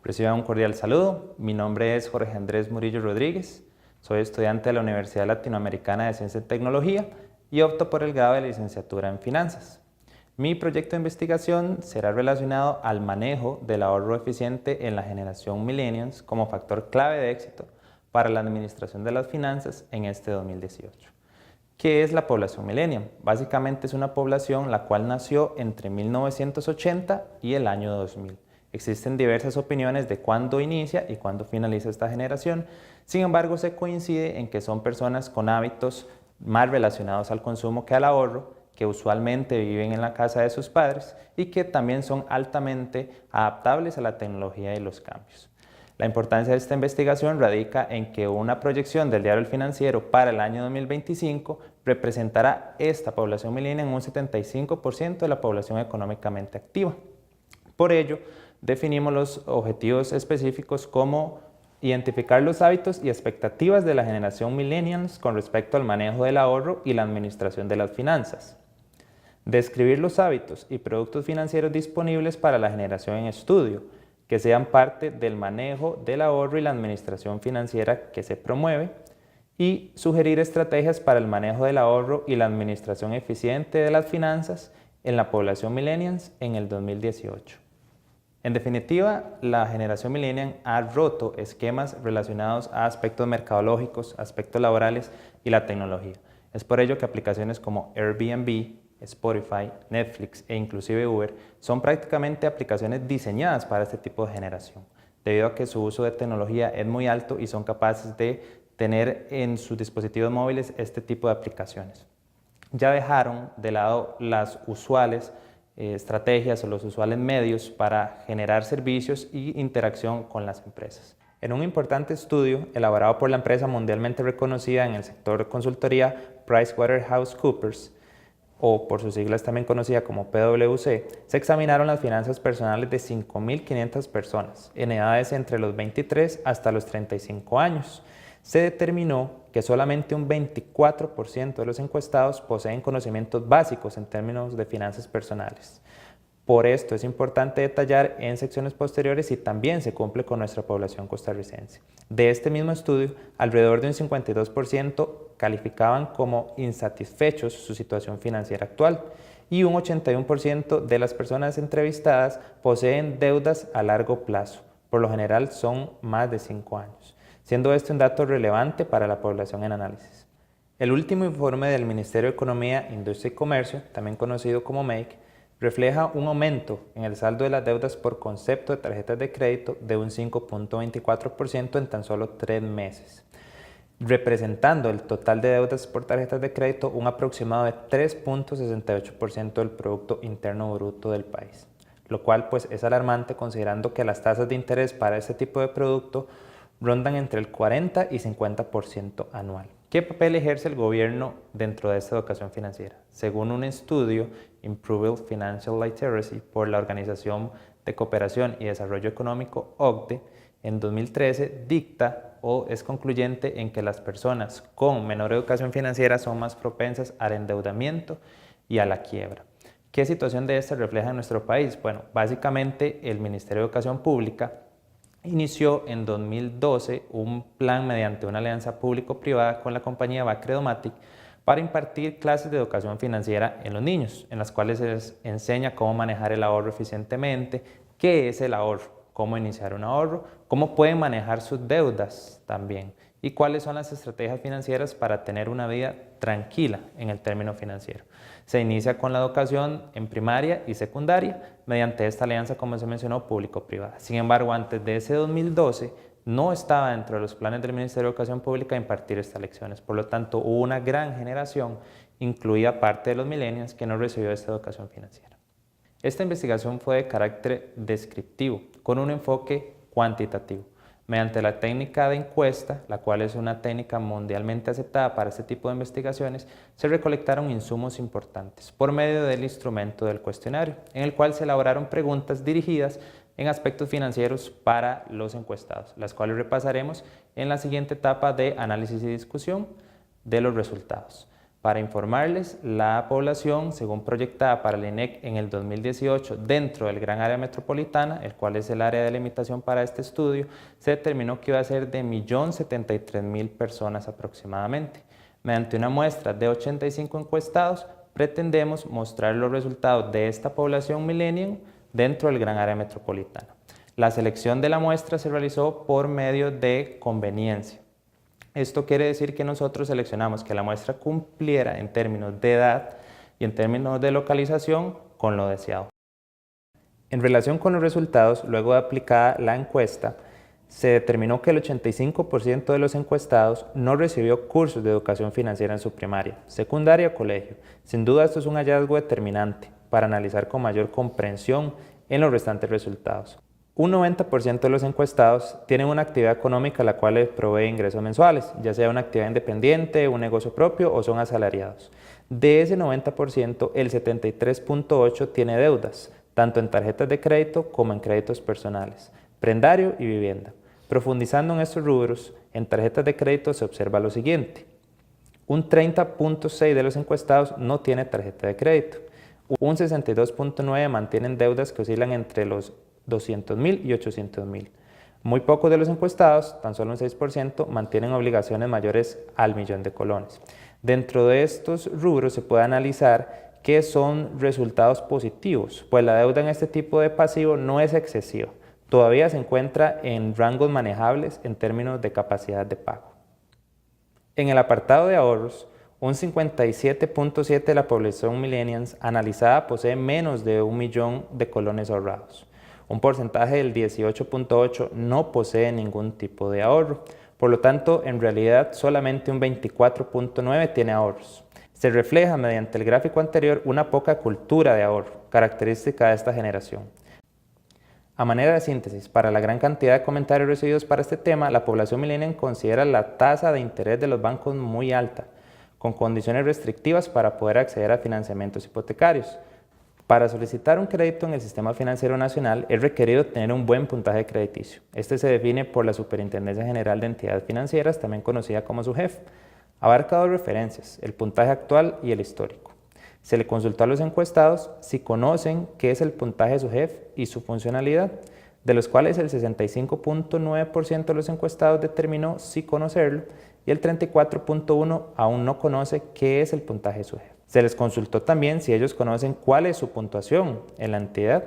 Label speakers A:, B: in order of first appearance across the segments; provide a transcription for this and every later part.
A: Reciban un cordial saludo. Mi nombre es Jorge Andrés Murillo Rodríguez. Soy estudiante de la Universidad Latinoamericana de Ciencia y Tecnología y opto por el grado de licenciatura en Finanzas. Mi proyecto de investigación será relacionado al manejo del ahorro eficiente en la generación millennials como factor clave de éxito para la administración de las finanzas en este 2018. ¿Qué es la población millennial? Básicamente es una población la cual nació entre 1980 y el año 2000. Existen diversas opiniones de cuándo inicia y cuándo finaliza esta generación. Sin embargo, se coincide en que son personas con hábitos más relacionados al consumo que al ahorro, que usualmente viven en la casa de sus padres y que también son altamente adaptables a la tecnología y los cambios. La importancia de esta investigación radica en que una proyección del Diario El Financiero para el año 2025 representará esta población millennial en un 75% de la población económicamente activa. Por ello, definimos los objetivos específicos como identificar los hábitos y expectativas de la generación millennials con respecto al manejo del ahorro y la administración de las finanzas. Describir los hábitos y productos financieros disponibles para la generación en estudio, que sean parte del manejo del ahorro y la administración financiera que se promueve, y sugerir estrategias para el manejo del ahorro y la administración eficiente de las finanzas en la población millennials en el 2018. En definitiva, la generación millennial ha roto esquemas relacionados a aspectos mercadológicos, aspectos laborales y la tecnología. Es por ello que aplicaciones como Airbnb, Spotify, Netflix e inclusive Uber son prácticamente aplicaciones diseñadas para este tipo de generación, debido a que su uso de tecnología es muy alto y son capaces de tener en sus dispositivos móviles este tipo de aplicaciones. Ya dejaron de lado las usuales estrategias o los usuales medios para generar servicios y interacción con las empresas. En un importante estudio elaborado por la empresa mundialmente reconocida en el sector de consultoría PricewaterhouseCoopers, o por sus siglas también conocida como PwC, se examinaron las finanzas personales de 5.500 personas en edades entre los 23 hasta los 35 años. Se determinó que solamente un 24% de los encuestados poseen conocimientos básicos en términos de finanzas personales. Por esto es importante detallar en secciones posteriores si también se cumple con nuestra población costarricense. De este mismo estudio, alrededor de un 52% calificaban como insatisfechos su situación financiera actual y un 81% de las personas entrevistadas poseen deudas a largo plazo. Por lo general son más de 5 años, siendo este un dato relevante para la población en análisis. El último informe del Ministerio de Economía, Industria y Comercio, también conocido como MEIC, refleja un aumento en el saldo de las deudas por concepto de tarjetas de crédito de un 5.24% en tan solo 3 meses, representando el total de deudas por tarjetas de crédito un aproximado de 3.68% del Producto Interno Bruto del país, lo cual pues es alarmante considerando que las tasas de interés para este tipo de producto rondan entre el 40 y 50% anual. ¿Qué papel ejerce el gobierno dentro de esta educación financiera? Según un estudio, Improving Financial Literacy, por la Organización de Cooperación y Desarrollo Económico, OCDE, en 2013 dicta o es concluyente en que las personas con menor educación financiera son más propensas al endeudamiento y a la quiebra. ¿Qué situación de esta refleja en nuestro país? Bueno, básicamente el Ministerio de Educación Pública inició en 2012 un plan mediante una alianza público-privada con la compañía Bacredomatic para impartir clases de educación financiera en los niños, en las cuales se les enseña cómo manejar el ahorro eficientemente, qué es el ahorro, cómo iniciar un ahorro, cómo pueden manejar sus deudas también y cuáles son las estrategias financieras para tener una vida tranquila en el término financiero. Se inicia con la educación en primaria y secundaria mediante esta alianza, como se mencionó, público-privada. Sin embargo, antes de ese 2012 no estaba dentro de los planes del Ministerio de Educación Pública impartir estas lecciones. Por lo tanto, hubo una gran generación, incluida parte de los millennials, que no recibió esta educación financiera. Esta investigación fue de carácter descriptivo, con un enfoque cuantitativo. Mediante la técnica de encuesta, la cual es una técnica mundialmente aceptada para este tipo de investigaciones, se recolectaron insumos importantes por medio del instrumento del cuestionario, en el cual se elaboraron preguntas dirigidas en aspectos financieros para los encuestados, las cuales repasaremos en la siguiente etapa de análisis y discusión de los resultados. Para informarles, la población, según proyectada para el INEC en el 2018 dentro del Gran Área Metropolitana, el cual es el área de limitación para este estudio, se determinó que iba a ser de 1.073.000 personas aproximadamente. Mediante una muestra de 85 encuestados, pretendemos mostrar los resultados de esta población millennial dentro del Gran Área Metropolitana. La selección de la muestra se realizó por medio de conveniencia. Esto quiere decir que nosotros seleccionamos que la muestra cumpliera en términos de edad y en términos de localización con lo deseado. En relación con los resultados, luego de aplicada la encuesta, se determinó que el 85% de los encuestados no recibió cursos de educación financiera en su primaria, secundaria o colegio. Sin duda esto es un hallazgo determinante para analizar con mayor comprensión en los restantes resultados. Un 90% de los encuestados tienen una actividad económica la cual les provee ingresos mensuales, ya sea una actividad independiente, un negocio propio o son asalariados. De ese 90%, el 73.8% tiene deudas, tanto en tarjetas de crédito como en créditos personales, prendario y vivienda. Profundizando en estos rubros, en tarjetas de crédito se observa lo siguiente. Un 30.6% de los encuestados no tiene tarjeta de crédito. Un 62.9% mantienen deudas que oscilan entre los 200.000 y 800.000. Muy pocos de los encuestados, tan solo un 6%, mantienen obligaciones mayores al millón de colones. Dentro de estos rubros se puede analizar qué son resultados positivos, pues la deuda en este tipo de pasivo no es excesiva. Todavía se encuentra en rangos manejables en términos de capacidad de pago. En el apartado de ahorros, un 57.7% de la población millennials analizada posee menos de 1 millón de colones ahorrados. Un porcentaje del 18.8% no posee ningún tipo de ahorro. Por lo tanto, en realidad solamente un 24.9% tiene ahorros. Se refleja mediante el gráfico anterior una poca cultura de ahorro, característica de esta generación. A manera de síntesis, para la gran cantidad de comentarios recibidos para este tema, la población millennial considera la tasa de interés de los bancos muy alta, con condiciones restrictivas para poder acceder a financiamientos hipotecarios. Para solicitar un crédito en el Sistema Financiero Nacional es requerido tener un buen puntaje crediticio. Este se define por la Superintendencia General de Entidades Financieras, también conocida como SUGEF. Abarca dos referencias, el puntaje actual y el histórico. Se le consultó a los encuestados si conocen qué es el puntaje SUGEF y su funcionalidad, de los cuales el 65.9% de los encuestados determinó sí conocerlo y el 34.1% aún no conoce qué es el puntaje SUGEF. Se les consultó también si ellos conocen cuál es su puntuación en la entidad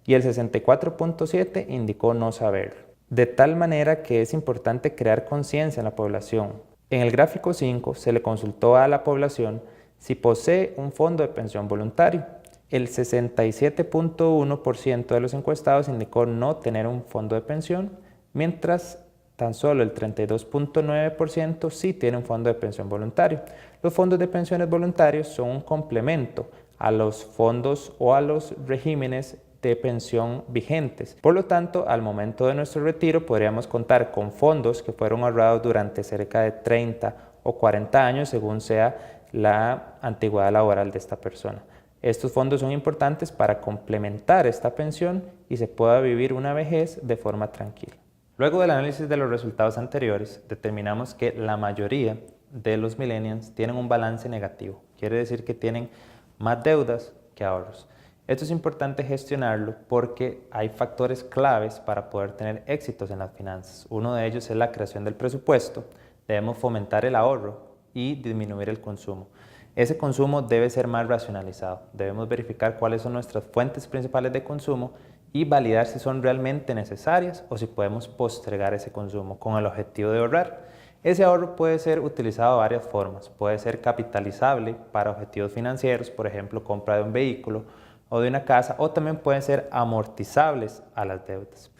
A: y el 64.7% indicó no saberlo. De tal manera que es importante crear conciencia en la población. En el gráfico 5 se le consultó a la población si posee un fondo de pensión voluntario. El 67.1% de los encuestados indicó no tener un fondo de pensión, mientras tan solo el 32.9% sí tiene un fondo de pensión voluntario. Los fondos de pensiones voluntarios son un complemento a los fondos o a los regímenes de pensión vigentes. Por lo tanto, al momento de nuestro retiro podríamos contar con fondos que fueron ahorrados durante cerca de 30 o 40 años según sea la antigüedad laboral de esta persona. Estos fondos son importantes para complementar esta pensión y se pueda vivir una vejez de forma tranquila. Luego del análisis de los resultados anteriores, determinamos que la mayoría de los millennials tienen un balance negativo. Quiere decir que tienen más deudas que ahorros. Esto es importante gestionarlo porque hay factores claves para poder tener éxitos en las finanzas. Uno de ellos es la creación del presupuesto. Debemos fomentar el ahorro y disminuir el consumo. Ese consumo debe ser más racionalizado. Debemos verificar cuáles son nuestras fuentes principales de consumo y validar si son realmente necesarias o si podemos postergar ese consumo con el objetivo de ahorrar. Ese ahorro puede ser utilizado de varias formas. Puede ser capitalizable para objetivos financieros, por ejemplo, compra de un vehículo o de una casa, o también pueden ser amortizables a las deudas.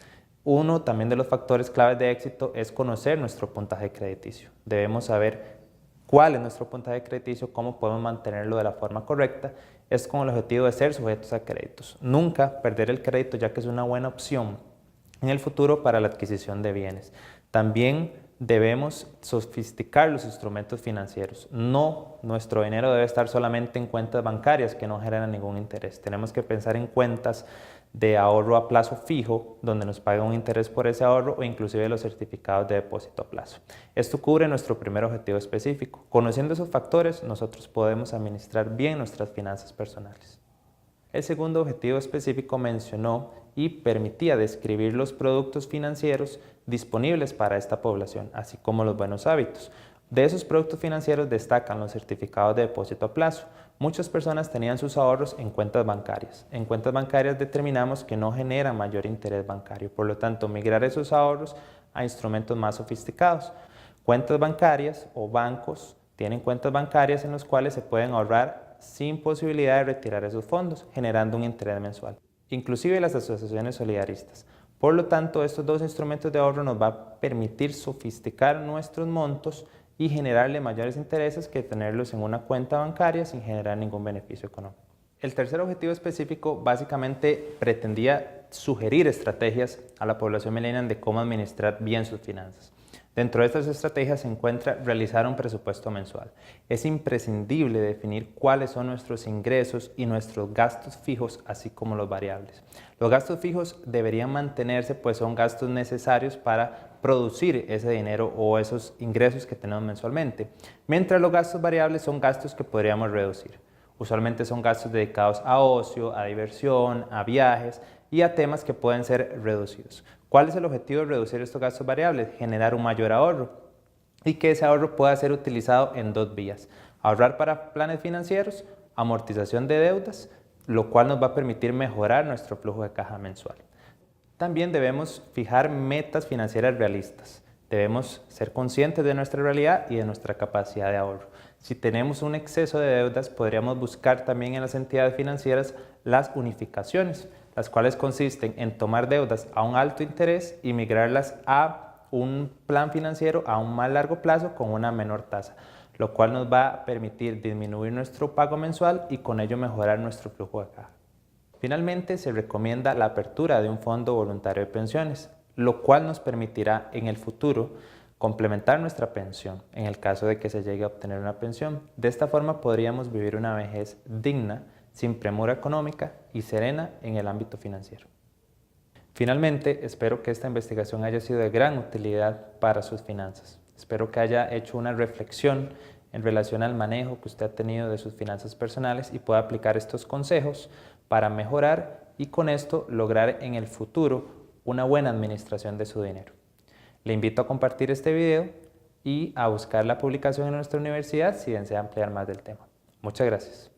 A: Uno también de los factores claves de éxito es conocer nuestro puntaje crediticio. Debemos saber cuál es nuestro puntaje crediticio, cómo podemos mantenerlo de la forma correcta, es con el objetivo de ser sujetos a créditos. Nunca perder el crédito, ya que es una buena opción en el futuro para la adquisición de bienes. También debemos sofisticar los instrumentos financieros. No, nuestro dinero debe estar solamente en cuentas bancarias que no generan ningún interés. Tenemos que pensar en cuentas de ahorro a plazo fijo, donde nos pagan un interés por ese ahorro, o inclusive los certificados de depósito a plazo. Esto cubre nuestro primer objetivo específico. Conociendo esos factores, nosotros podemos administrar bien nuestras finanzas personales. El segundo objetivo específico mencionó y permitía describir los productos financieros disponibles para esta población, así como los buenos hábitos. De esos productos financieros destacan los certificados de depósito a plazo. Muchas personas tenían sus ahorros en cuentas bancarias. En cuentas bancarias determinamos que no generan mayor interés bancario, por lo tanto, migrar esos ahorros a instrumentos más sofisticados. Cuentas bancarias o bancos tienen cuentas bancarias en las cuales se pueden ahorrar sin posibilidad de retirar esos fondos, generando un interés mensual. Inclusive las asociaciones solidaristas. Por lo tanto, estos dos instrumentos de ahorro nos va a permitir sofisticar nuestros montos y generarle mayores intereses que tenerlos en una cuenta bancaria sin generar ningún beneficio económico. El tercer objetivo específico básicamente pretendía sugerir estrategias a la población millennial de cómo administrar bien sus finanzas. Dentro de estas estrategias se encuentra realizar un presupuesto mensual. Es imprescindible definir cuáles son nuestros ingresos y nuestros gastos fijos, así como los variables. Los gastos fijos deberían mantenerse, pues son gastos necesarios para producir ese dinero o esos ingresos que tenemos mensualmente, mientras los gastos variables son gastos que podríamos reducir. Usualmente son gastos dedicados a ocio, a diversión, a viajes y a temas que pueden ser reducidos. ¿Cuál es el objetivo de reducir estos gastos variables? Generar un mayor ahorro y que ese ahorro pueda ser utilizado en dos vías. Ahorrar para planes financieros, amortización de deudas, lo cual nos va a permitir mejorar nuestro flujo de caja mensual. También debemos fijar metas financieras realistas. Debemos ser conscientes de nuestra realidad y de nuestra capacidad de ahorro. Si tenemos un exceso de deudas, podríamos buscar también en las entidades financieras las unificaciones, las cuales consisten en tomar deudas a un alto interés y migrarlas a un plan financiero a un más largo plazo con una menor tasa, lo cual nos va a permitir disminuir nuestro pago mensual y con ello mejorar nuestro flujo de caja. Finalmente, se recomienda la apertura de un fondo voluntario de pensiones, lo cual nos permitirá en el futuro complementar nuestra pensión en el caso de que se llegue a obtener una pensión. De esta forma podríamos vivir una vejez digna, sin premura económica y serena en el ámbito financiero. Finalmente, espero que esta investigación haya sido de gran utilidad para sus finanzas. Espero que haya hecho una reflexión en relación al manejo que usted ha tenido de sus finanzas personales y pueda aplicar estos consejos para mejorar y con esto lograr en el futuro una buena administración de su dinero. Le invito a compartir este video y a buscar la publicación en nuestra universidad si desea ampliar más del tema. Muchas gracias.